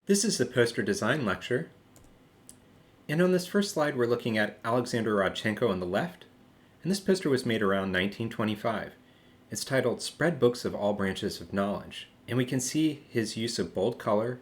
This is the poster design lecture. And on this first slide, we're looking at Alexander Rodchenko on the left. And this poster was made around 1925. It's titled Spread Books of All Branches of Knowledge. And we can see his use of bold color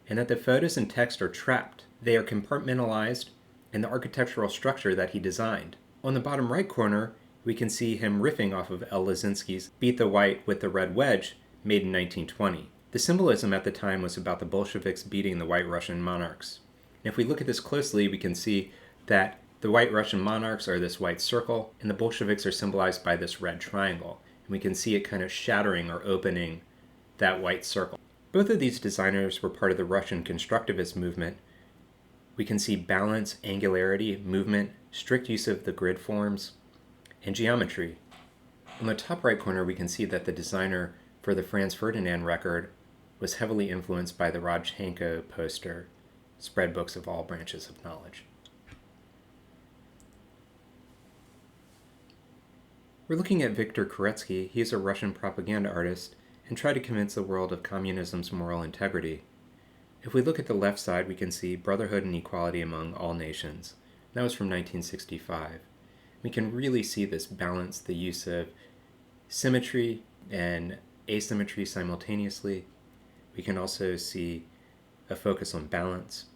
and that the photos and text are trapped. They are compartmentalized in the architectural structure that he designed. On the bottom right corner, we can see him riffing off of L. Lisinski's Beat the White with the Red Wedge, made in 1920. The symbolism at the time was about the Bolsheviks beating the White Russian monarchs. And if we look at this closely, we can see that the White Russian monarchs are this white circle, and the Bolsheviks are symbolized by this red triangle. And we can see it kind of shattering or opening that white circle. Both of these designers were part of the Russian constructivist movement. We can see balance, angularity, movement, strict use of the grid forms, and geometry. On the top right corner, we can see that the designer for the Franz Ferdinand record was heavily influenced by the Rodchenko poster, Spread Books of All Branches of Knowledge. We're looking at Viktor Koretsky. He is a Russian propaganda artist and tried to convince the world of communism's moral integrity. If we look at the left side, we can see brotherhood and equality among all nations. That was from 1965. We can really see this balance, the use of symmetry and asymmetry simultaneously. We can also see a focus on balance.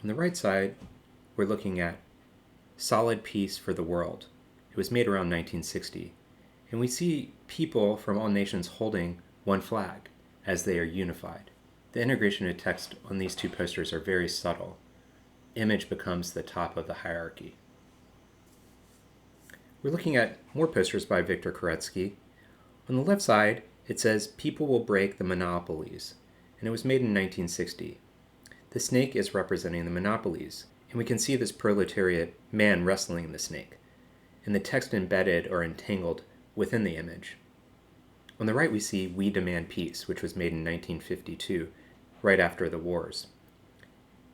On the right side, we're looking at Solid Peace for the World. It was made around 1960. And we see people from all nations holding one flag as they are unified. The integration of text on these two posters are very subtle. Image becomes the top of the hierarchy. We're looking at more posters by Viktor Koretsky. On the left side, it says, "People will break the monopolies," and it was made in 1960. The snake is representing the monopolies, and we can see this proletariat man wrestling the snake, and the text embedded or entangled within the image. On the right, we see "We Demand Peace," which was made in 1952, right after the wars.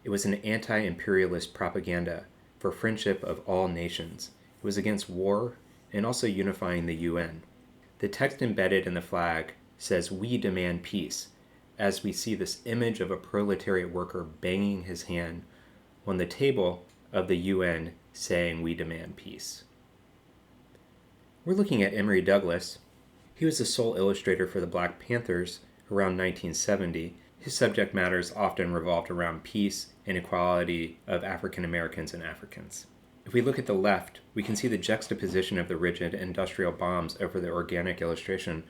It was an anti-imperialist propaganda for friendship of all nations. It was against war and also unifying the UN. The text embedded in the flag says, "We demand peace," as we see this image of a proletariat worker banging his hand on the table of the UN saying, "We demand peace." We're looking at Emory Douglas. He was the sole illustrator for the Black Panthers around 1970. His subject matters often revolved around peace and equality of African Americans and Africans. If we look at the left, we can see the juxtaposition of the rigid industrial bombs over the organic illustration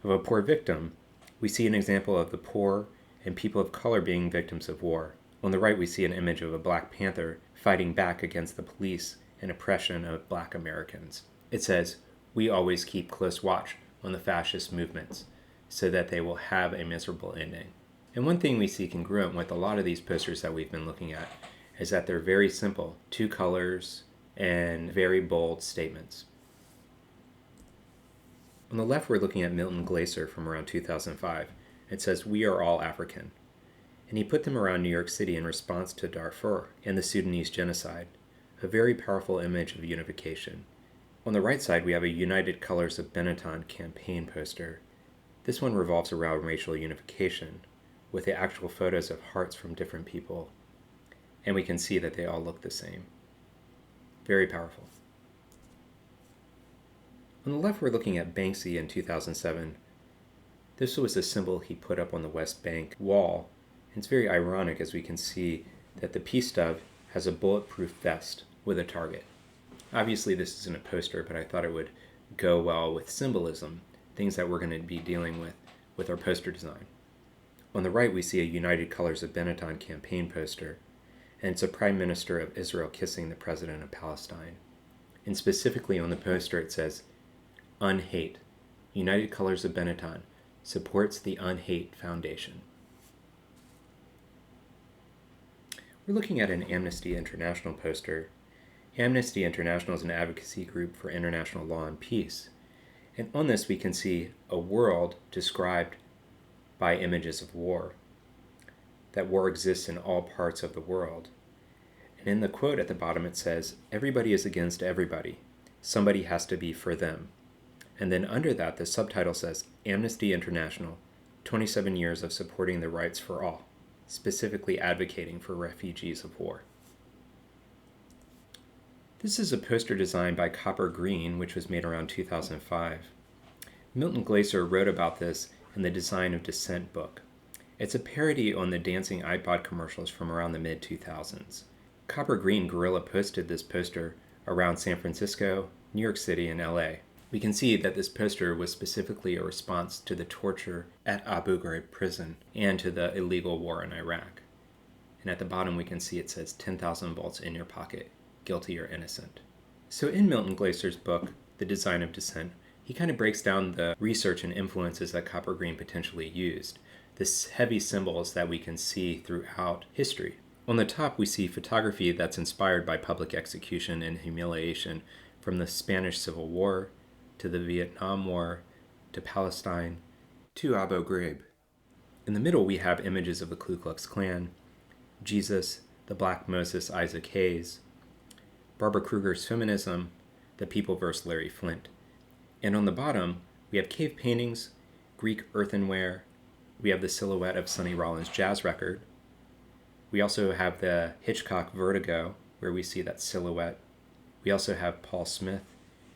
of a poor victim. We see an example of the poor and people of color being victims of war. On the right, we see an image of a Black Panther fighting back against the police and oppression of Black Americans. It says, "We always keep close watch on the fascist movements so that they will have a miserable ending." And one thing we see congruent with a lot of these posters that we've been looking at is that they're very simple, two colors and very bold statements. On the left, we're looking at Milton Glaser from around 2005. It says, "We are all African." And he put them around New York City in response to Darfur and the Sudanese genocide, a very powerful image of unification. On the right side, we have a United Colors of Benetton campaign poster. This one revolves around racial unification, with the actual photos of hearts from different people. And we can see that they all look the same. Very powerful. On the left, we're looking at Banksy in 2007. This was a symbol he put up on the West Bank wall. And it's very ironic as we can see that the peace dove has a bulletproof vest with a target. Obviously, this isn't a poster, but I thought it would go well with symbolism, things that we're going to be dealing with our poster design. On the right, we see a United Colors of Benetton campaign poster, and it's a Prime Minister of Israel kissing the President of Palestine. And specifically on the poster, it says, "Unhate. United Colors of Benetton supports the Unhate Foundation." We're looking at an Amnesty International poster. Amnesty International is an advocacy group for international law and peace. And on this, we can see a world described by images of war. That war exists in all parts of the world. And in the quote at the bottom, it says, "Everybody is against everybody. Somebody has to be for them." And then under that, the subtitle says, "Amnesty International, 27 years of supporting the rights for all." specifically advocating for refugees of war. This is a poster designed by Copper Green, which was made around 2005. Milton Glaser wrote about this in the Design of Dissent book. It's a parody on the dancing iPod commercials from around the mid-2000s. Copper Green guerrilla posted this poster around San Francisco, New York City, and LA. We can see that this poster was specifically a response to the torture at Abu Ghraib prison and to the illegal war in Iraq. And at the bottom we can see it says 10,000 volts in your pocket, guilty or innocent. So in Milton Glaser's book, The Design of Dissent, he kind of breaks down the research and influences that Copper Green potentially used, this heavy symbols that we can see throughout history. On the top we see photography that's inspired by public execution and humiliation from the Spanish Civil War to the Vietnam War to Palestine to Abu Ghraib. In the middle we have images of the Ku Klux Klan, Jesus, the Black Moses Isaac Hayes, Barbara Kruger's feminism, The People vs. Larry Flynt. And on the bottom, we have cave paintings, Greek earthenware, we have the silhouette of Sonny Rollins' jazz record. We also have the Hitchcock Vertigo, where we see that silhouette. We also have Paul Smith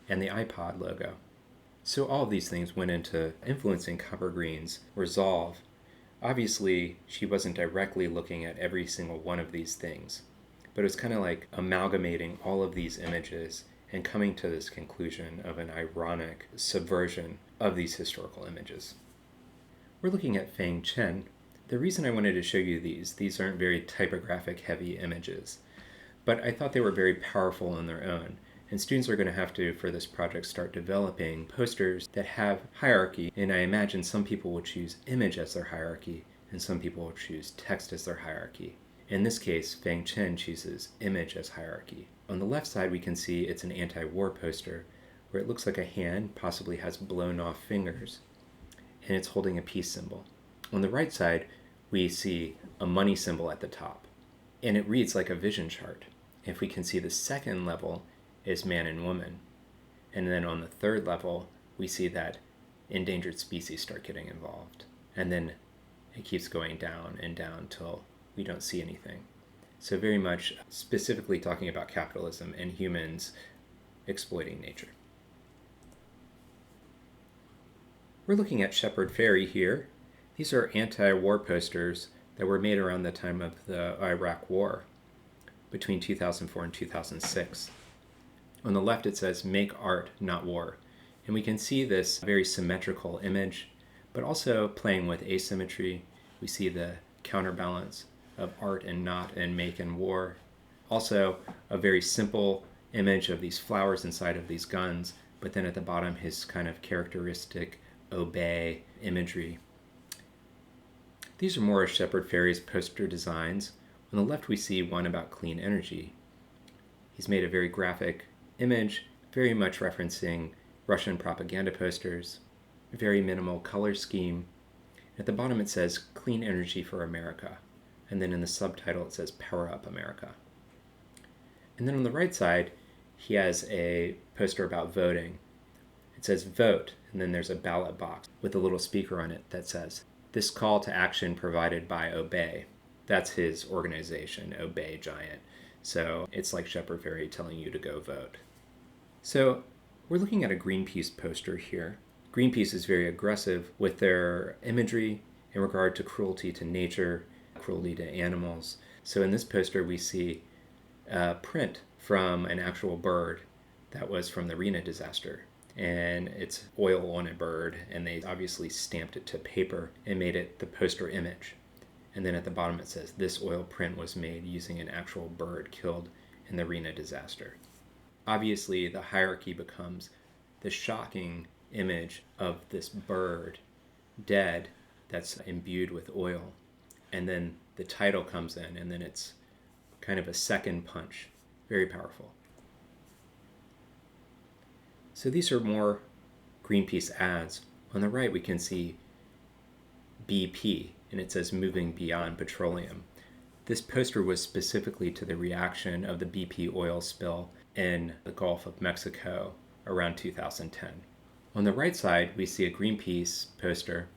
and the iPod logo. So all of these things went into influencing Copper Green's resolve. Obviously, she wasn't directly looking at every single one of these things, but it was kind of like amalgamating all of these images and coming to this conclusion of an ironic subversion of these historical images. We're looking at Feng Chen. The reason I wanted to show you these aren't very typographic heavy images, but I thought they were very powerful on their own. And students are going to have to, for this project, start developing posters that have hierarchy. And I imagine some people will choose image as their hierarchy, and some people will choose text as their hierarchy. In this case, Feng Chen chooses image as hierarchy. On the left side, we can see it's an anti-war poster, where it looks like a hand possibly has blown off fingers, and it's holding a peace symbol. On the right side, we see a money symbol at the top, and it reads like a vision chart. If we can see the second level is man and woman. And then on the third level, we see that endangered species start getting involved. And then it keeps going down and down till we don't see anything. So very much specifically talking about capitalism and humans exploiting nature. We're looking at Shepard Fairey here. These are anti-war posters that were made around the time of the Iraq War between 2004 and 2006. On the left it says, "Make art, not war." And we can see this very symmetrical image, but also playing with asymmetry. We see the counterbalance of art and not, and make and war. Also a very simple image of these flowers inside of these guns, but then at the bottom his kind of characteristic obey imagery. These are more of Shepard Fairey's poster designs. On the left we see one about clean energy. He's made a very graphic image, very much referencing Russian propaganda posters, very minimal color scheme. At the bottom it says "Clean Energy for America," and then in the subtitle it says "Power Up America." And then on the right side he has a poster about voting. It says "Vote," and then there's a ballot box with a little speaker on it that says, "This call to action provided by Obey." That's his organization, Obey Giant. So it's like Shepard Fairey telling you to go vote. So we're looking at a Greenpeace poster here. Greenpeace is very aggressive with their imagery in regard to cruelty to nature, cruelty to animals. So in this poster we see a print from an actual bird that was from the Rena disaster. And it's oil on a bird, and they obviously stamped it to paper and made it the poster image. And then at the bottom it says, "This oil print was made using an actual bird killed in the Rena disaster." Obviously, the hierarchy becomes the shocking image of this bird dead that's imbued with oil. And then the title comes in, and then it's kind of a second punch. Very powerful. So these are more Greenpeace ads. On the right we can see BP, and it says "Moving Beyond Petroleum." This poster was specifically to the reaction of the BP oil spill in the Gulf of Mexico around 2010. On the right side, we see a Greenpeace poster,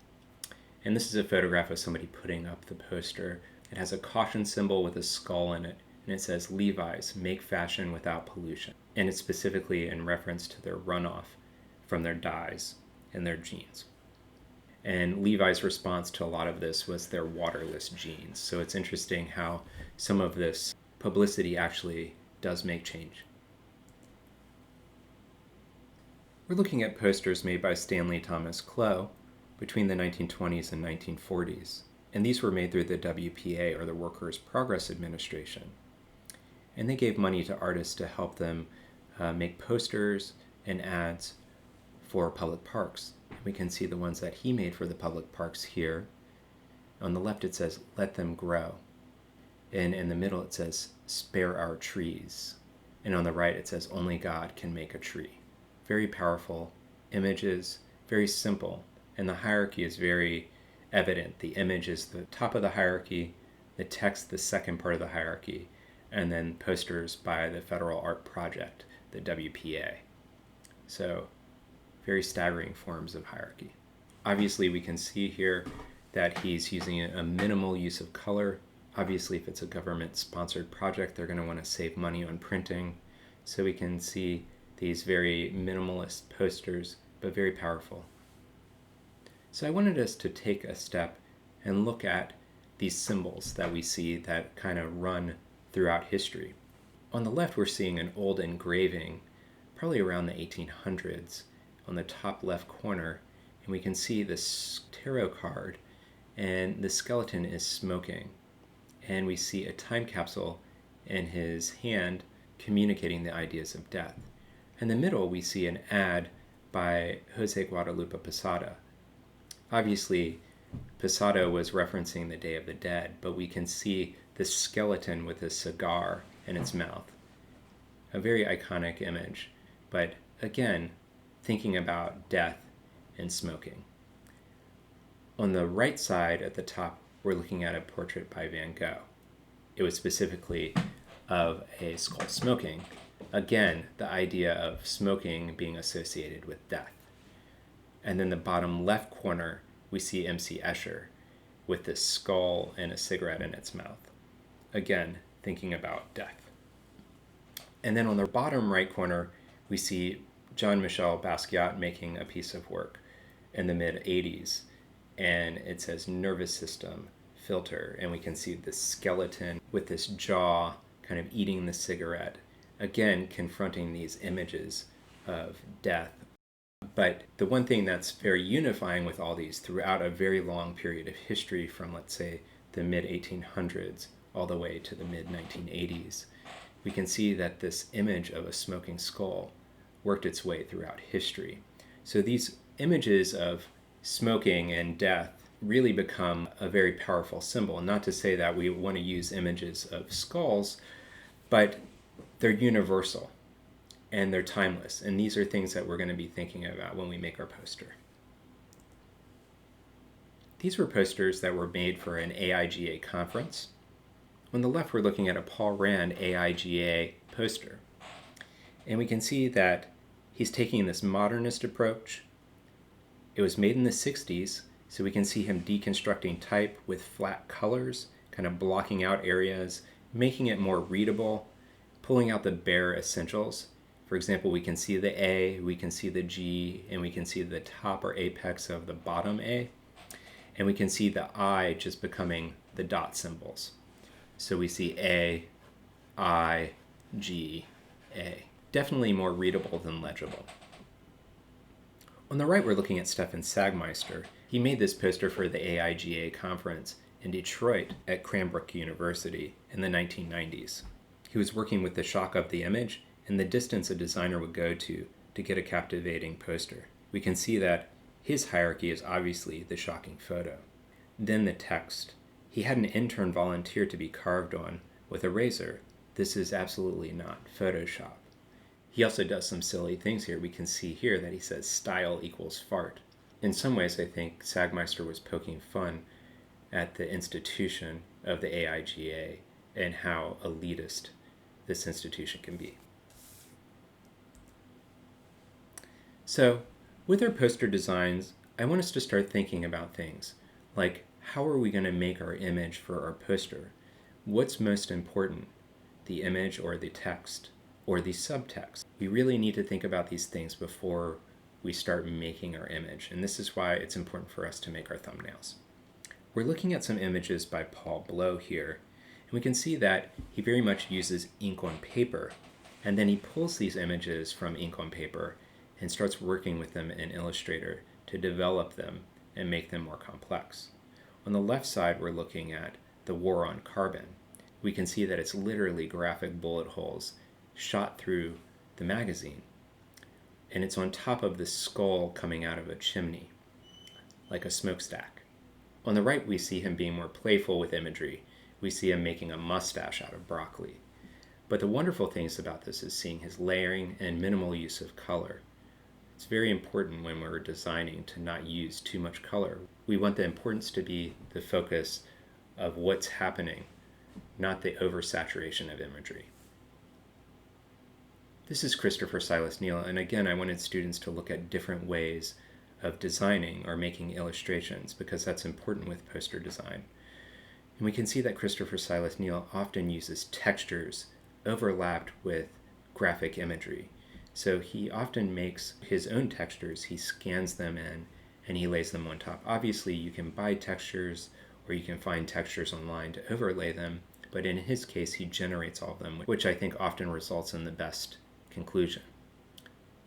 and this is a photograph of somebody putting up the poster, It has a caution symbol with a skull in it, and it says, Levi's, make fashion without pollution. And it's specifically in reference to their runoff from their dyes and their jeans. And Levi's response to a lot of this was their waterless jeans. So it's interesting how some of this publicity actually does make change. We're looking at posters made by Stanley Thomas Clough between the 1920s and 1940s. And these were made through the WPA, or the Workers' Progress Administration. And they gave money to artists to help them make posters and ads for public parks. We can see the ones that he made for the public parks here. On the left it says, let them grow. And in the middle it says, spare our trees. And on the right it says, only God can make a tree. Very powerful images, very simple. And the hierarchy is very evident. The image is the top of the hierarchy, the text the second part of the hierarchy, and then posters by the Federal Art Project, the WPA. So very staggering forms of hierarchy. Obviously, we can see here that he's using a minimal use of color. Obviously, if it's a government-sponsored project, they're going to want to save money on printing. So we can see these very minimalist posters, but very powerful. So I wanted us to take a step and look at these symbols that we see that kind of run throughout history. On the left, we're seeing an old engraving, probably around the 1800s, on the top left corner, and we can see this tarot card, and the skeleton is smoking. And we see a time capsule in his hand communicating the ideas of death. In the middle, we see an ad by Jose Guadalupe Posada. Obviously, Posada was referencing the Day of the Dead, but we can see this skeleton with a cigar in its mouth. A very iconic image, but again, thinking about death and smoking. On the right side at the top, we're looking at a portrait by Van Gogh. It was specifically of a skull smoking. Again, the idea of smoking being associated with death. And then the bottom left corner, we see MC Escher with this skull and a cigarette in its mouth. Again, thinking about death. And then on the bottom right corner, we see Jean-Michel Basquiat making a piece of work in the mid-'80s, and it says nervous system filter, and we can see the skeleton with this jaw kind of eating the cigarette, again confronting these images of death. But the one thing that's very unifying with all these throughout a very long period of history, from let's say the mid-1800s all the way to the mid-1980s, we can see that this image of a smoking skull worked its way throughout history. So these images of smoking and death really become a very powerful symbol. Not to say that we want to use images of skulls, but they're universal and they're timeless. And these are things that we're going to be thinking about when we make our poster. These were posters that were made for an AIGA conference. On the left, we're looking at a Paul Rand AIGA poster. And we can see that he's taking this modernist approach. It was made in the 60s, so we can see him deconstructing type with flat colors, kind of blocking out areas, making it more readable, pulling out the bare essentials. For example, we can see the A, we can see the G, and we can see the top or apex of the bottom A. And we can see the I just becoming the dot symbols. So we see A, I, G, A. Definitely more readable than legible. On the right, we're looking at Stefan Sagmeister. He made this poster for the AIGA conference in Detroit at Cranbrook University in the 1990s. He was working with the shock of the image and the distance a designer would go to get a captivating poster. We can see that his hierarchy is obviously the shocking photo. Then the text. He had an intern volunteer to be carved on with a razor. This is absolutely not Photoshop. He also does some silly things here. We can see here that he says style equals fart. In some ways, I think Sagmeister was poking fun at the institution of the AIGA and how elitist this institution can be. So, with our poster designs, I want us to start thinking about things like, how are we going to make our image for our poster? What's most important, the image or the text or the subtext? We really need to think about these things before we start making our image, and this is why it's important for us to make our thumbnails. We're looking at some images by Paul Blow here, and we can see that he very much uses ink on paper, and then he pulls these images from ink on paper and starts working with them in Illustrator to develop them and make them more complex. On the left side, we're looking at the War on Carbon. We can see that it's literally graphic bullet holes shot through the magazine, and it's on top of the skull coming out of a chimney, like a smokestack. On the right, we see him being more playful with imagery. We see him making a mustache out of broccoli. But the wonderful things about this is seeing his layering and minimal use of color. It's very important when we're designing to not use too much color. We want the importance to be the focus of what's happening, not the oversaturation of imagery. This is Christopher Silas Neal, and again, I wanted students to look at different ways of designing or making illustrations because that's important with poster design. And we can see that Christopher Silas Neal often uses textures overlapped with graphic imagery. So he often makes his own textures, he scans them in, and he lays them on top. Obviously, you can buy textures or you can find textures online to overlay them, but in his case, he generates all of them, which I think often results in the best conclusion.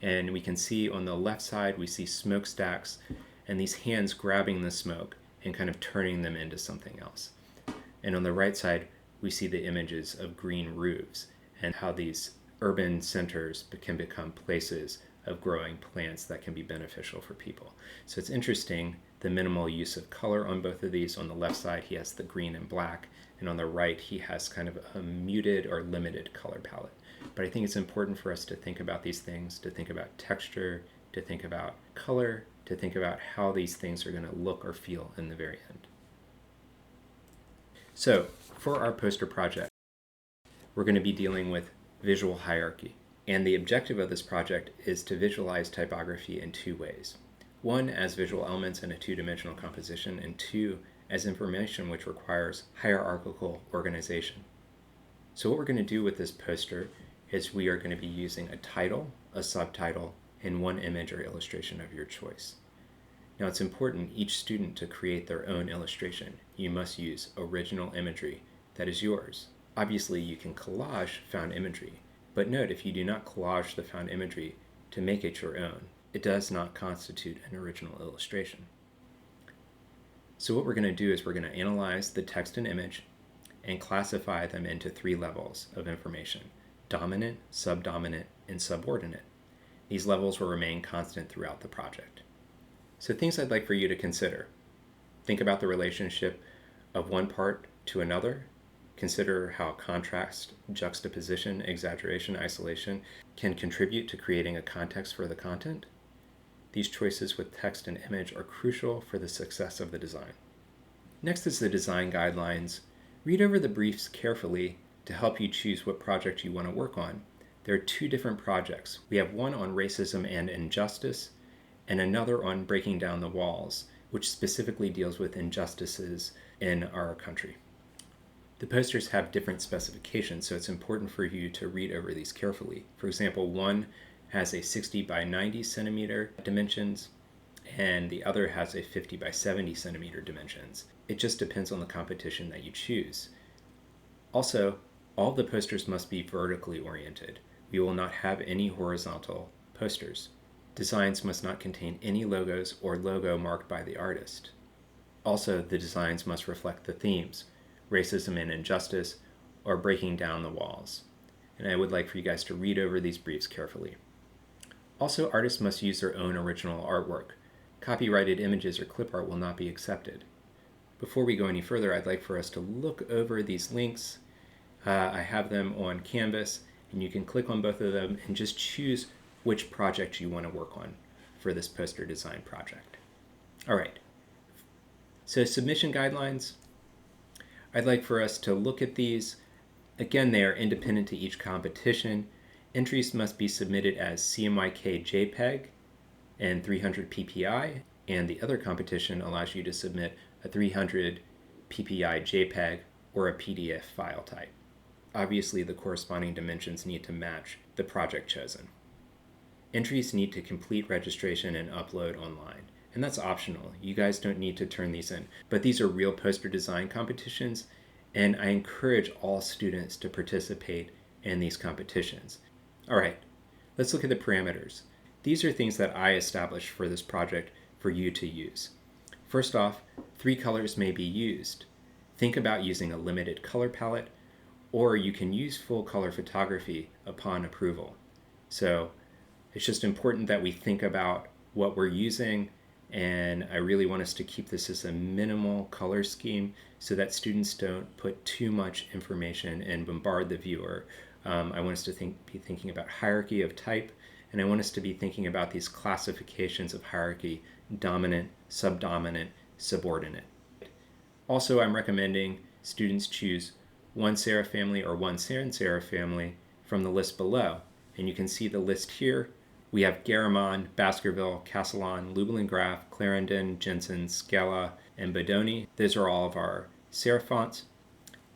And we can see on the left side, we see smokestacks and these hands grabbing the smoke and kind of turning them into something else. And on the right side, we see the images of green roofs and how these urban centers can become places of growing plants that can be beneficial for people. So it's interesting, the minimal use of color on both of these. On the left side, he has the green and black, and on the right, he has kind of a muted or limited color palette. But I think it's important for us to think about these things, to think about texture, to think about color, to think about how these things are going to look or feel in the very end. So, for our poster project, we're going to be dealing with visual hierarchy. And the objective of this project is to visualize typography in two ways. One, as visual elements in a two-dimensional composition, and two, as information which requires hierarchical organization. So what we're going to do with this poster is we are going to be using a title, a subtitle, and one image or illustration of your choice. Now it's important each student to create their own illustration. You must use original imagery that is yours. Obviously you can collage found imagery, but note if you do not collage the found imagery to make it your own, it does not constitute an original illustration. So what we're going to do is we're going to analyze the text and image and classify them into three levels of information: dominant, subdominant, and subordinate. These levels will remain constant throughout the project. So things I'd like for you to consider. Think about the relationship of one part to another. Consider how contrast, juxtaposition, exaggeration, isolation can contribute to creating a context for the content. These choices with text and image are crucial for the success of the design. Next is the design guidelines. Read over the briefs carefully to help you choose what project you want to work on. There are two different projects. We have one on racism and injustice, and another on breaking down the walls, which specifically deals with injustices in our country. The posters have different specifications, so it's important for you to read over these carefully. For example, one has a 60 by 90 centimeter dimensions, and the other has a 50 by 70 centimeter dimensions. It just depends on the competition that you choose. Also, all the posters must be vertically oriented. We will not have any horizontal posters. Designs must not contain any logos or logo marked by the artist. Also, the designs must reflect the themes: racism and injustice, or breaking down the walls. And I would like for you guys to read over these briefs carefully. Also, artists must use their own original artwork. Copyrighted images or clip art will not be accepted. Before we go any further, I'd like for us to look over these links. I have them on Canvas, and you can click on both of them and just choose which project you want to work on for this poster design project. All right, so submission guidelines. I'd like for us to look at these. Again, they are independent to each competition. Entries must be submitted as CMYK JPEG and 300 PPI, and the other competition allows you to submit a 300 ppi JPEG, or a PDF file type. Obviously, the corresponding dimensions need to match the project chosen. Entries need to complete registration and upload online. And that's optional. You guys don't need to turn these in. But these are real poster design competitions, and I encourage all students to participate in these competitions. All right, let's look at the parameters. These are things that I established for this project for you to use. First off, 3 colors may be used. Think about using a limited color palette, or you can use full color photography upon approval. So it's just important that we think about what we're using, and I really want us to keep this as a minimal color scheme so that students don't put too much information and bombard the viewer. I want us to be thinking about hierarchy of type, and I want us to be thinking about these classifications of hierarchy: dominant, subdominant, subordinate. Also, I'm recommending students choose one serif family or one sans serif family from the list below. And you can see the list here. We have Garamond, Baskerville, Castellan, Lublin Graph, Clarendon, Jensen, Scala, and Bodoni. Those are all of our serif fonts.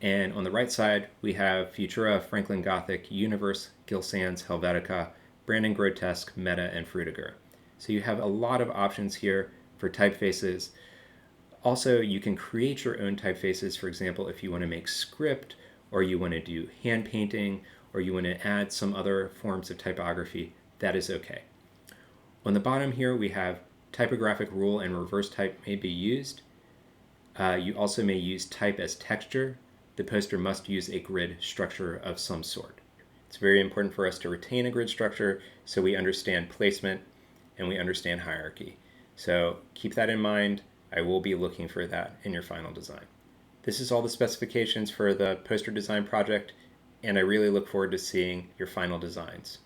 And on the right side, we have Futura, Franklin Gothic, Universe, Gill Sans, Helvetica, Brandon Grotesque, Meta, and Frutiger. So you have a lot of options here for typefaces. Also, you can create your own typefaces. For example, if you want to make script, or you want to do hand painting, or you want to add some other forms of typography, that is okay. On the bottom here, we have typographic rule and reverse type may be used. You also may use type as texture. The poster must use a grid structure of some sort. It's very important for us to retain a grid structure so we understand placement and we understand hierarchy. So keep that in mind. I will be looking for that in your final design. This is all the specifications for the poster design project, and I really look forward to seeing your final designs.